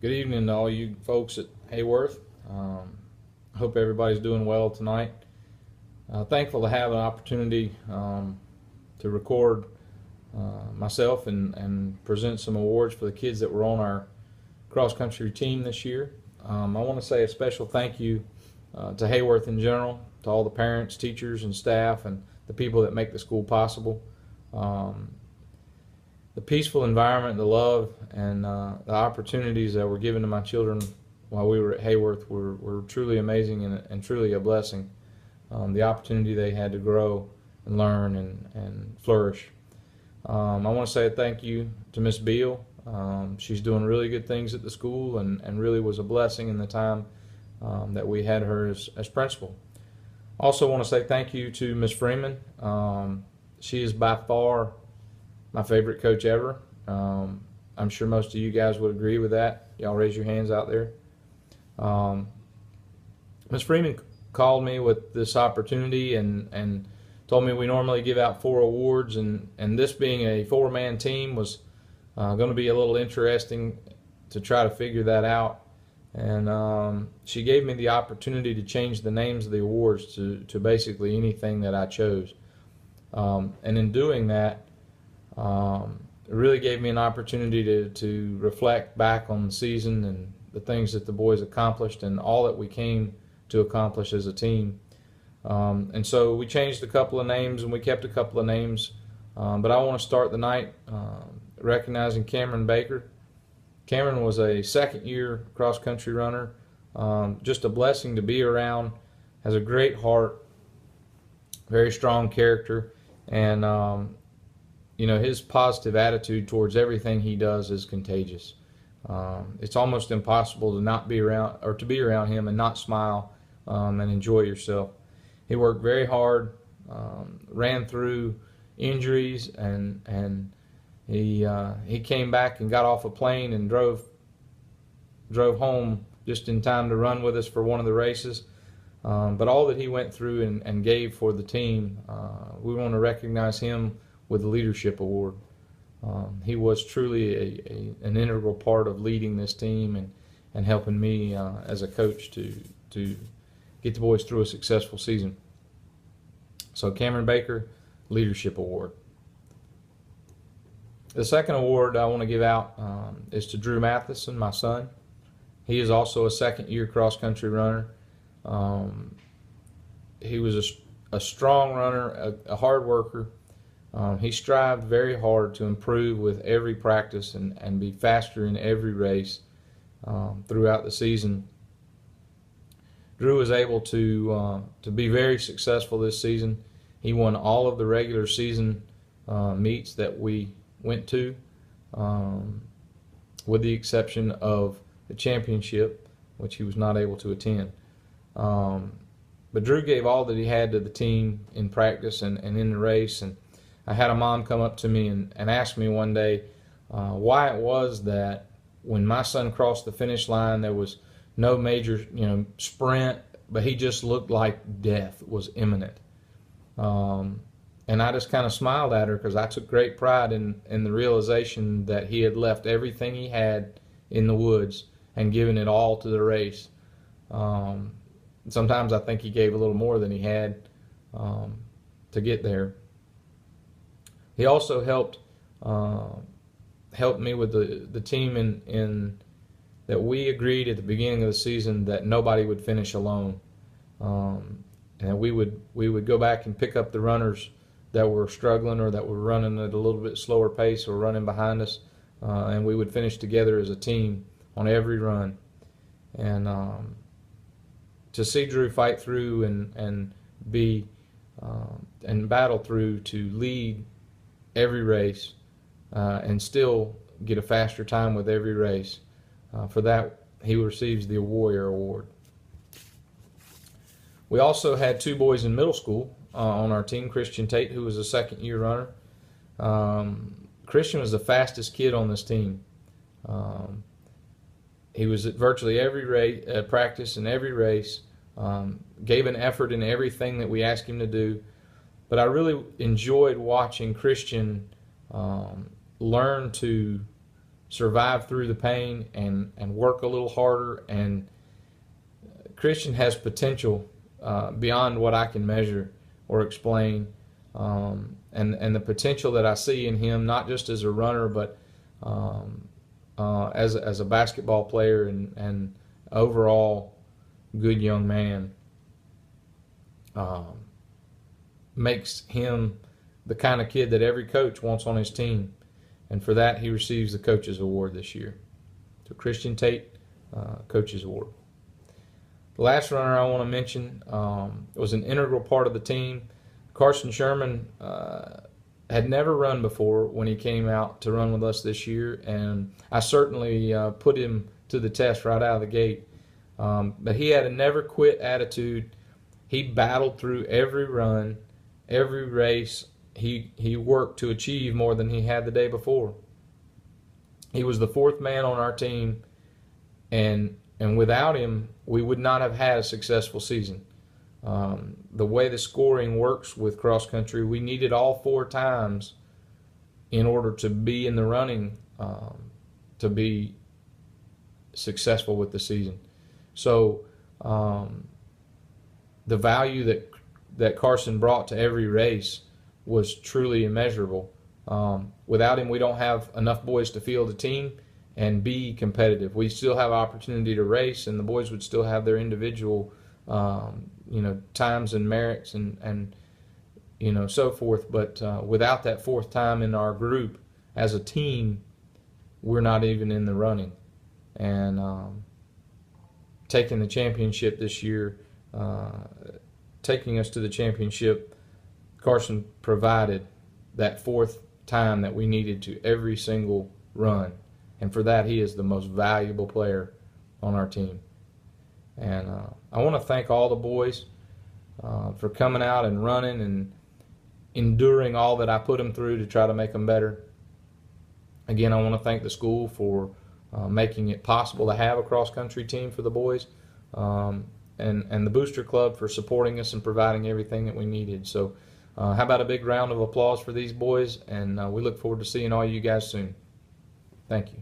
Good evening to all you folks at Hayworth. Hope everybody's doing well tonight. Thankful to have an opportunity to record myself and present some awards for the kids that were on our cross-country team this year. I want to say a special thank you to Hayworth in general, to all the parents, teachers, and staff, and the people that make the school possible. The peaceful environment, the love, and the opportunities that were given to my children while we were at Hayworth were truly amazing and truly a blessing. The opportunity they had to grow and learn and flourish. I want to say a thank you to Miss Beal. She's doing really good things at the school and really was a blessing in the time that we had her as principal. Also want to say thank you to Miss Freeman. She is by far my favorite coach ever. I'm sure most of you guys would agree with that. Y'all raise your hands out there. Ms. Freeman called me with this opportunity and told me we normally give out 4 awards, and this being a 4-man team was going to be a little interesting to try to figure that out. And she gave me the opportunity to change the names of the awards to basically anything that I chose. And in doing that, it really gave me an opportunity to reflect back on the season and the things that the boys accomplished and all that we came to accomplish as a team. And so we changed a couple of names and we kept a couple of names. But I want to start the night recognizing Cameron Baker. Cameron was a second-year cross-country runner. Just a blessing to be around. Has a great heart, very strong character, and his positive attitude towards everything he does is contagious. It's almost impossible to not be around or to be around him and not smile and enjoy yourself. He worked very hard, ran through injuries, and he came back and got off a plane and drove home just in time to run with us for one of the races. But all that he went through and gave for the team, we want to recognize him with the Leadership Award. He was truly an integral part of leading this team and helping me as a coach to get the boys through a successful season. So Cameron Baker, Leadership Award. The second award I want to give out is to Drew Matheson, my son. He is also a second-year cross-country runner. He was a strong runner, a hard worker. He strived very hard to improve with every practice and be faster in every race throughout the season. Drew was able to be very successful this season. He won all of the regular season meets that we went to, with the exception of the championship, which he was not able to attend. But Drew gave all that he had to the team in practice and in the race. And I had a mom come up to me and ask me one day why it was that when my son crossed the finish line, there was no major sprint, but he just looked like death was imminent. And I just kind of smiled at her because I took great pride in the realization that he had left everything he had in the woods and given it all to the race. Sometimes I think he gave a little more than he had to get there. He also helped me with the team in that we agreed at the beginning of the season that nobody would finish alone, and we would go back and pick up the runners that were struggling or that were running at a little bit slower pace or running behind us, and we would finish together as a team on every run. And to see Drew fight through and be and battle through to lead every race and still get a faster time with every race, for that he receives the Warrior Award. We also had 2 boys in middle school on our team. Christian Tate, who was a second-year runner. Christian was the fastest kid on this team. He was at virtually every race, practice and every race, gave an effort in everything that we asked him to do. But I really enjoyed watching Christian learn to survive through the pain and work a little harder. And Christian has potential beyond what I can measure or explain. And the potential that I see in him, not just as a runner, but as a basketball player and overall good young man, makes him the kind of kid that every coach wants on his team. And for that, he receives the Coaches Award this year. So Christian Tate, Coaches Award. The last runner I want to mention was an integral part of the team. Carson Sherman had never run before when he came out to run with us this year, and I certainly put him to the test right out of the gate. But he had a never quit attitude. He battled through every run, every race. He worked to achieve more than he had the day before. He was the fourth man on our team, and without him, we would not have had a successful season. The way the scoring works with cross country, we needed all 4 times in order to be in the running to be successful with the season. So the value that Carson brought to every race was truly immeasurable. Without him, we don't have enough boys to field a team and be competitive. We still have opportunity to race, and the boys would still have their individual times and merits and so forth. But without that 4th time in our group as a team, we're not even in the running. And taking the championship this year, taking us to the championship, Carson provided that 4th time that we needed to every single run. And for that, he is the most valuable player on our team. And I want to thank all the boys for coming out and running and enduring all that I put them through to try to make them better. Again, I want to thank the school for making it possible to have a cross-country team for the boys, and the Booster Club for supporting us and providing everything that we needed. So how about a big round of applause for these boys, and we look forward to seeing all you guys soon. Thank you.